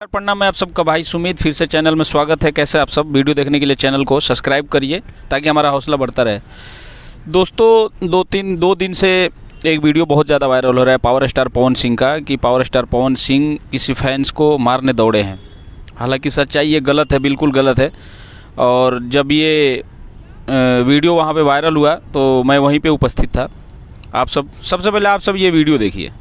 प्रणाम। मैं आप सबका भाई सुमित, फिर से चैनल में स्वागत है। कैसे आप सब? वीडियो देखने के लिए चैनल को सब्सक्राइब करिए ताकि हमारा हौसला बढ़ता रहे। दोस्तों दो दिन से एक वीडियो बहुत ज़्यादा वायरल हो रहा है पावर स्टार पवन सिंह का, कि पावर स्टार पवन सिंह किसी फैंस को मारने दौड़े हैं। हालांकि सच्चाई ये गलत है, बिल्कुल गलत है। और जब ये वीडियो वहाँ पे वायरल हुआ तो मैं वहीं पे उपस्थित था। आप सब सबसे पहले आप सब ये वीडियो देखिए।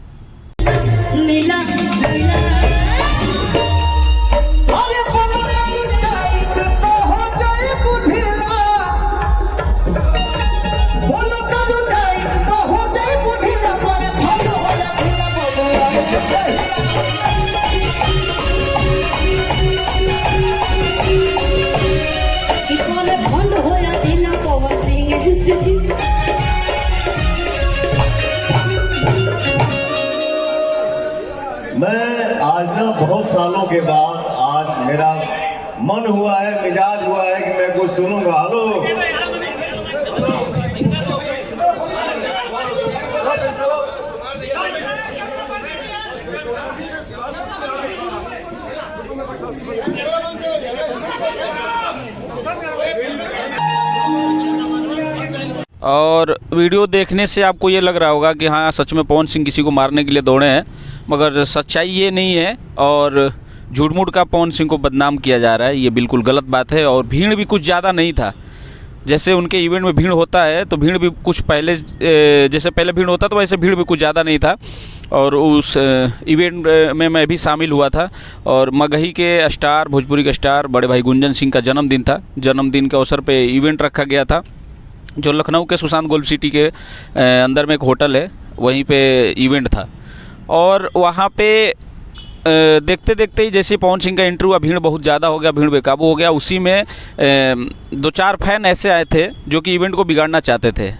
मैं आज ना बहुत सालों के बाद आज मेरा मन हुआ है, मिजाज हुआ है कि मैं कुछ सुनूंगा। हेलो और वीडियो देखने से आपको ये लग रहा होगा कि हाँ सच में पवन सिंह किसी को मारने के लिए दौड़े हैं, मगर सच्चाई ये नहीं है। और झूठ मूठ का पवन सिंह को बदनाम किया जा रहा है, ये बिल्कुल गलत बात है। और भीड़ भी कुछ ज़्यादा नहीं था। जैसे उनके इवेंट में भीड़ होता है तो भीड़ भी कुछ पहले जैसे पहले भीड़ होता तो वैसे भीड़ भी कुछ ज़्यादा नहीं था। और उस इवेंट में मैं भी शामिल हुआ था। और मगही के स्टार, भोजपुरी के स्टार बड़े भाई गुंजन सिंह का जन्मदिन था। जन्मदिन के अवसर पर इवेंट रखा गया था, जो लखनऊ के सुशांत गोल्ड सिटी के अंदर में एक होटल है, वहीं पे इवेंट था। और वहाँ पे देखते देखते ही जैसे पवन सिंह का इंटरव्यू हुआ, भीड़ बहुत ज़्यादा हो गया, भीड़ बेकाबू हो गया। उसी में दो चार फैन ऐसे आए थे जो कि इवेंट को बिगाड़ना चाहते थे।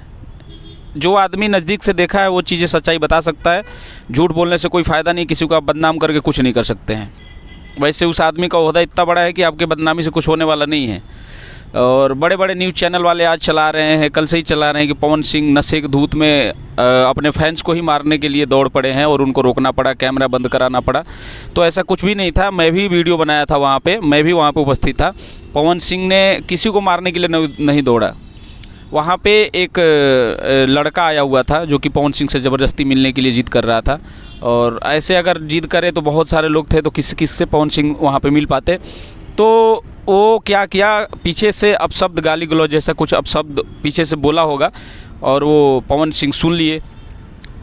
जो आदमी नज़दीक से देखा है वो चीज़ें सच्चाई बता सकता है। झूठ बोलने से कोई फ़ायदा नहीं, किसी को आप बदनाम करके कुछ नहीं कर सकते हैं। वैसे उस आदमी का ओहदा इतना बड़ा है कि आपके बदनामी से कुछ होने वाला नहीं है। और बड़े बड़े न्यूज़ चैनल वाले आज चला रहे हैं, कल से ही चला रहे हैं कि पवन सिंह नशे के धूत में अपने फैंस को ही मारने के लिए दौड़ पड़े हैं और उनको रोकना पड़ा, कैमरा बंद कराना पड़ा। तो ऐसा कुछ भी नहीं था। मैं भी वीडियो बनाया था वहाँ पे, मैं भी वहाँ पे उपस्थित था। पवन सिंह ने किसी को मारने के लिए नहीं दौड़ा। वहाँ पे एक लड़का आया हुआ था जो कि पवन सिंह से ज़बरदस्ती मिलने के लिए जिद कर रहा था। और ऐसे अगर जिद करे तो बहुत सारे लोग थे, तो किस से पवन सिंह वहाँ पे मिल पाते। तो वो क्या किया, पीछे से अपशब्द, गाली गलौज जैसा कुछ अपशब्द पीछे से बोला होगा और वो पवन सिंह सुन लिए।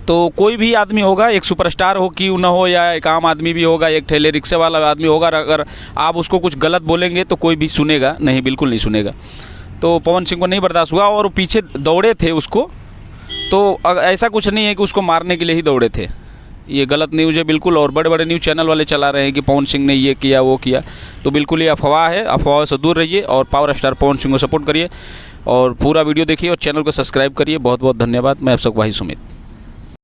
तो कोई भी आदमी होगा, एक सुपरस्टार हो कि न हो, या एक आम आदमी भी होगा, एक ठेले रिक्शे वाला आदमी होगा, अगर आप उसको कुछ गलत बोलेंगे तो कोई भी सुनेगा नहीं, बिल्कुल नहीं सुनेगा। तो पवन सिंह को नहीं बर्दाश्त हुआ और वो पीछे दौड़े थे उसको। तो ऐसा कुछ नहीं है कि उसको मारने के लिए ही दौड़े थे। ये गलत न्यूज़ है बिल्कुल। और बड़े बड़े न्यूज़ चैनल वाले चला रहे हैं कि पवन सिंह ने ये किया वो किया, तो बिल्कुल ये अफवाह है। अफवाह से दूर रहिए और पावर स्टार पवन सिंह को सपोर्ट करिए और पूरा वीडियो देखिए और चैनल को सब्सक्राइब करिए। बहुत बहुत धन्यवाद। मैं आप सबका भाई सुमित।